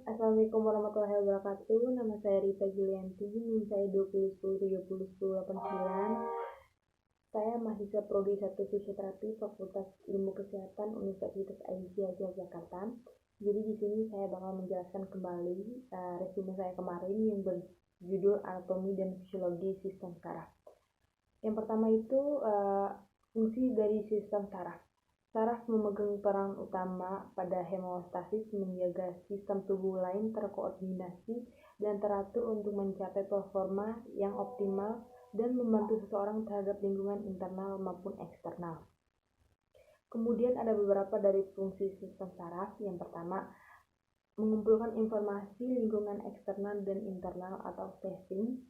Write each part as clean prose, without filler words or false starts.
Assalamualaikum warahmatullahi wabarakatuh. Nama saya Rita Julianti, NIM saya 2010301089. Saya mahasiswa Prodi 1 Fisioterapi Fakultas Ilmu Kesehatan Universitas Aisyah Yogyakarta. Jadi di sini saya bakal menjelaskan kembali resume saya kemarin yang berjudul Anatomi dan Fisiologi Sistem Saraf. Yang pertama itu fungsi dari sistem saraf. Saraf memegang peran utama pada hemostasis, menjaga sistem tubuh lain terkoordinasi dan teratur untuk mencapai performa yang optimal dan membantu seseorang terhadap lingkungan internal maupun eksternal. Kemudian ada beberapa dari fungsi sistem saraf. Yang pertama, mengumpulkan informasi lingkungan eksternal dan internal atau sensing.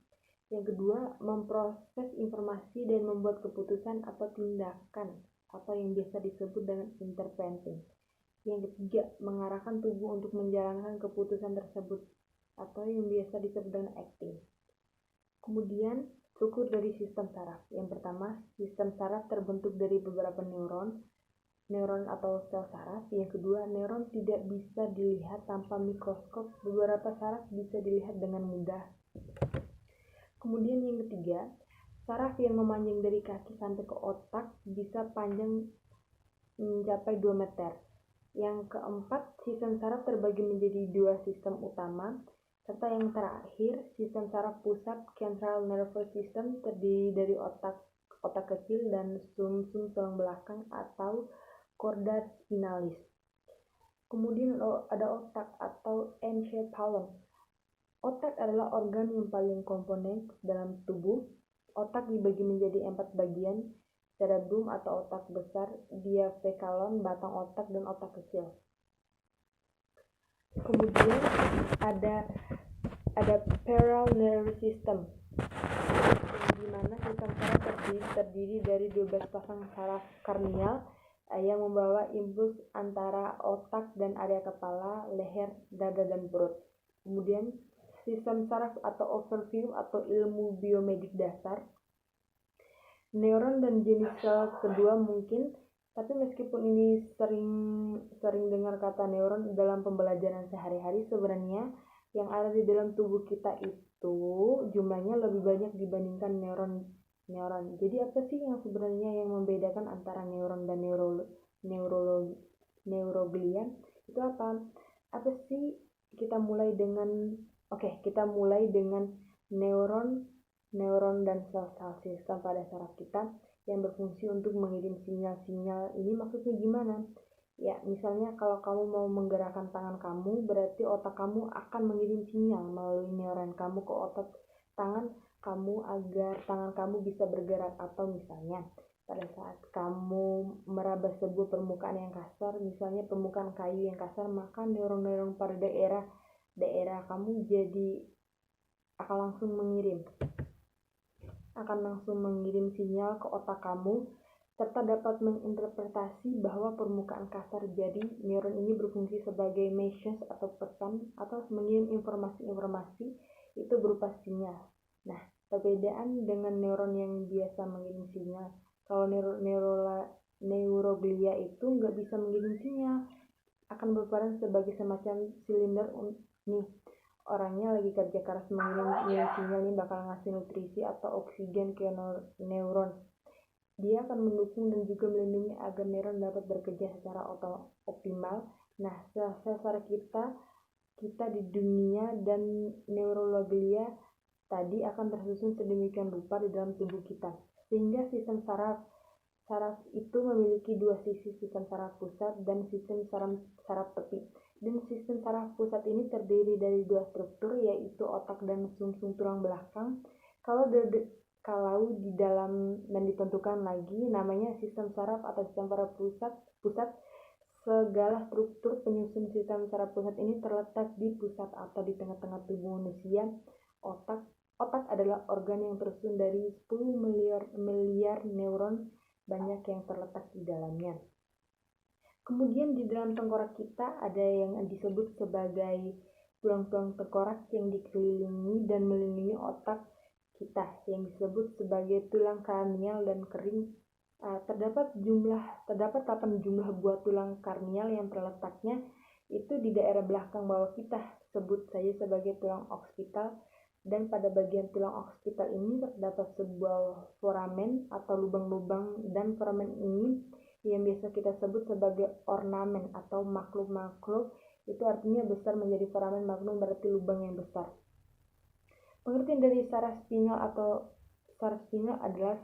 Yang kedua, memproses informasi dan membuat keputusan atau tindakan atau yang biasa disebut dengan intervensi. Yang ketiga, mengarahkan tubuh untuk menjalankan keputusan tersebut atau yang biasa disebut dengan acting. Kemudian, struktur dari sistem saraf. Yang pertama, sistem saraf terbentuk dari beberapa neuron atau sel saraf. Yang kedua, neuron tidak bisa dilihat tanpa mikroskop. Beberapa saraf bisa dilihat dengan mudah. Kemudian yang ketiga, saraf yang memanjang dari kaki sampai ke otak bisa panjang mencapai 2 meter. Yang keempat, sistem saraf terbagi menjadi 2 sistem utama. Serta yang terakhir, sistem saraf pusat central nervous system terdiri dari otak kecil dan sumsum tulang belakang atau chorda spinalis. Kemudian ada otak atau encephalon. Otak adalah organ yang paling komponen dalam tubuh. Otak dibagi menjadi 4 bagian: cerebrum atau otak besar, diaphragm, batang otak, dan otak kecil. Kemudian ada peripheral nervous system, di mana sistem saraf terdiri dari 12 pasang saraf karnial yang membawa impuls antara otak dan area kepala, leher, dada, dan perut. Kemudian sistem saraf atau overview atau ilmu biomedik dasar. Neuron dan jenis sel kedua mungkin, tapi meskipun ini sering dengar kata neuron dalam pembelajaran sehari-hari, sebenarnya yang ada di dalam tubuh kita itu jumlahnya lebih banyak dibandingkan neuron. Jadi apa sih yang sebenarnya yang membedakan antara neuron dan neuroglia? Itu apa? Apa sih? Kita mulai dengan neuron dan sel-sel sistem pada saraf kita yang berfungsi untuk mengirim sinyal-sinyal. Ini maksudnya gimana? Ya, misalnya kalau kamu mau menggerakkan tangan kamu, berarti otak kamu akan mengirim sinyal melalui neuron kamu ke otot tangan kamu agar tangan kamu bisa bergerak. Atau misalnya pada saat kamu meraba sebuah permukaan yang kasar, misalnya permukaan kayu yang kasar, maka neuron-neuron pada daerah kamu jadi akan langsung mengirim sinyal ke otak kamu, serta dapat menginterpretasi bahwa permukaan kasar. Jadi neuron ini berfungsi sebagai message atau pesan atau mengirim informasi itu berupa sinyal. Nah, perbedaan dengan neuron yang biasa mengirim sinyal, kalau neuroglia itu nggak bisa mengirim sinyal, akan berperan sebagai semacam silinder. Nih, orangnya lagi kerja keras mengirim sinyal ini bakal ngasih nutrisi atau oksigen ke neuron. Dia akan mendukung dan juga melindungi agar neuron dapat bekerja secara optimal. Nah, sel-sel saraf kita di dunia dan neuroglia tadi akan tersusun sedemikian rupa di dalam tubuh kita, sehingga sistem saraf itu memiliki 2 sisi, sistem saraf pusat dan sistem saraf tepi. Dan sistem saraf pusat ini terdiri dari 2 struktur, yaitu otak dan sumsum tulang belakang. Kalau di dalam dan ditentukan lagi namanya sistem saraf atau sistem saraf pusat. Segala struktur penyusun sistem saraf pusat ini terletak di pusat atau di tengah-tengah tubuh manusia. Otak adalah organ yang tersusun dari 10 miliar neuron, banyak yang terletak di dalamnya. Kemudian di dalam tengkorak kita ada yang disebut sebagai tulang-tulang tengkorak yang dikelilingi dan melindungi otak kita, yang disebut sebagai tulang karnial dan kering. Terdapat 8 jumlah buah tulang karnial yang terletaknya itu di daerah belakang bawah kita, sebut saja sebagai tulang oksipital. Dan pada bagian tulang oksipital ini terdapat sebuah foramen atau lubang-lubang, dan foramen ini yang biasa kita sebut sebagai ornamen atau maklum. Itu artinya besar menjadi foramen, maklum berarti lubang yang besar. Pengertian dari saraf spinal atau saraf spinal adalah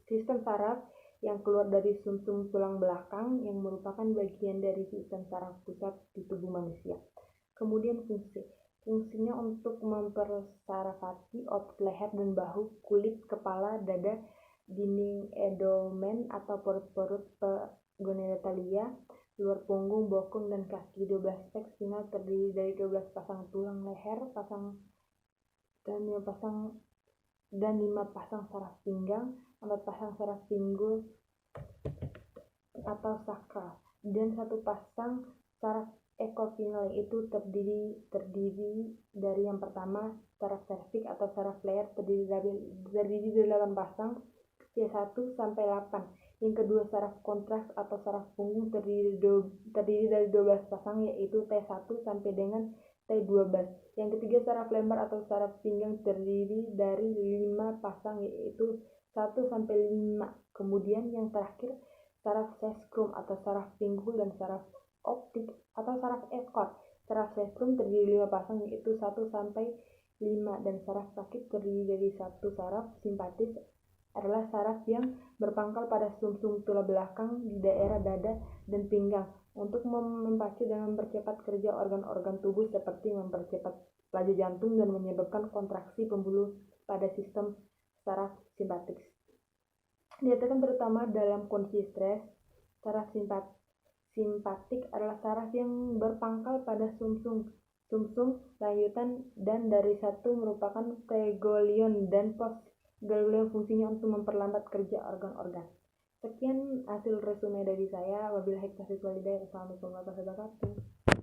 sistem saraf yang keluar dari sumsum tulang belakang yang merupakan bagian dari sistem saraf pusat di tubuh manusia. Kemudian fungsinya untuk mempersarafati otot leher dan bahu, kulit, kepala, dada, dinding abdomen atau perut genitalia, luar punggung, bokong, dan kaki. 12 spek spinal terdiri dari 12 pasang tulang leher, dan 5 pasang saraf pinggang, 4 pasang saraf pinggul atau sakral, dan 1 pasang saraf ekofilal. Itu terdiri dari yang pertama saraf serviks atau saraf leher terdiri dari 8 pasang C1 sampai 8. Yang kedua saraf kontraks atau saraf punggung terdiri dari 12 pasang, yaitu T1 sampai dengan T12. Yang ketiga saraf lembar atau saraf pinggang terdiri dari 5 pasang, yaitu 1 sampai 5. Kemudian yang terakhir saraf seskrum atau saraf pinggul dan saraf optik atau saraf ekor. Saraf seskrum terdiri 5 pasang, yaitu 1 sampai 5, dan saraf kaki terdiri dari 1. Saraf simpatis adalah saraf yang berpangkal pada sumsum tulang belakang di daerah dada dan pinggang untuk memacu dan mempercepat kerja organ-organ tubuh seperti mempercepat laju jantung dan menyebabkan kontraksi pembuluh pada sistem saraf simpatik. Dinyatakan terutama dalam kondisi stres. Saraf simpatik adalah saraf yang berpangkal pada sumsum lanjutan dan dari satu merupakan preganglion dan postganglion, fungsinya untuk memperlambat kerja organ-organ. Sekian hasil resume dari saya. Wabillahi taufiq wal hidayah. Wassalamualaikum warahmatullahi wabarakatuh.